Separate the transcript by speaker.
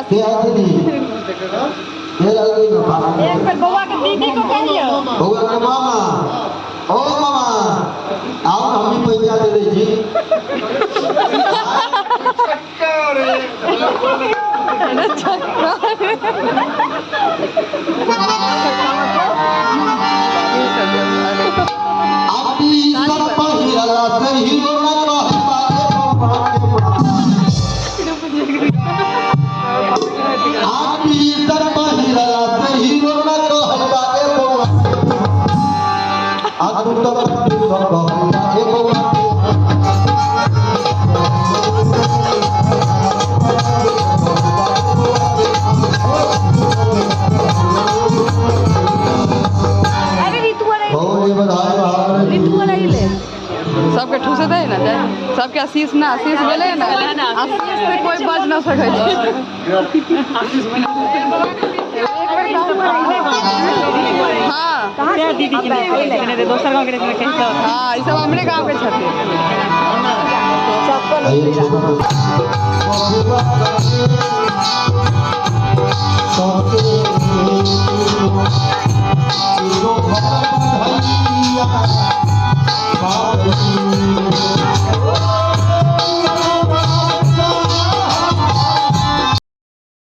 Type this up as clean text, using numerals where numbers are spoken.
Speaker 1: के आदमी ये लगी ना
Speaker 2: एक बार बउआ के दीदी को कहियो
Speaker 1: बउआ के मामा ओ मामा आओ हम भी पैसा दे दे जी आती सब पहिरा सही रोना आती सब पहिरा सही रोना कहता ए बउआ आ तू तो कहता ए बउआ
Speaker 3: सबके ठूसे दे ना जाए सबके आशीष ना आशीष मिले ना आशीष से कोई बच ना सके हाँ
Speaker 2: दीदी के दोसर गाँव के
Speaker 3: हाँ ये सब हमरे गाँव के छथिन
Speaker 1: चप्पल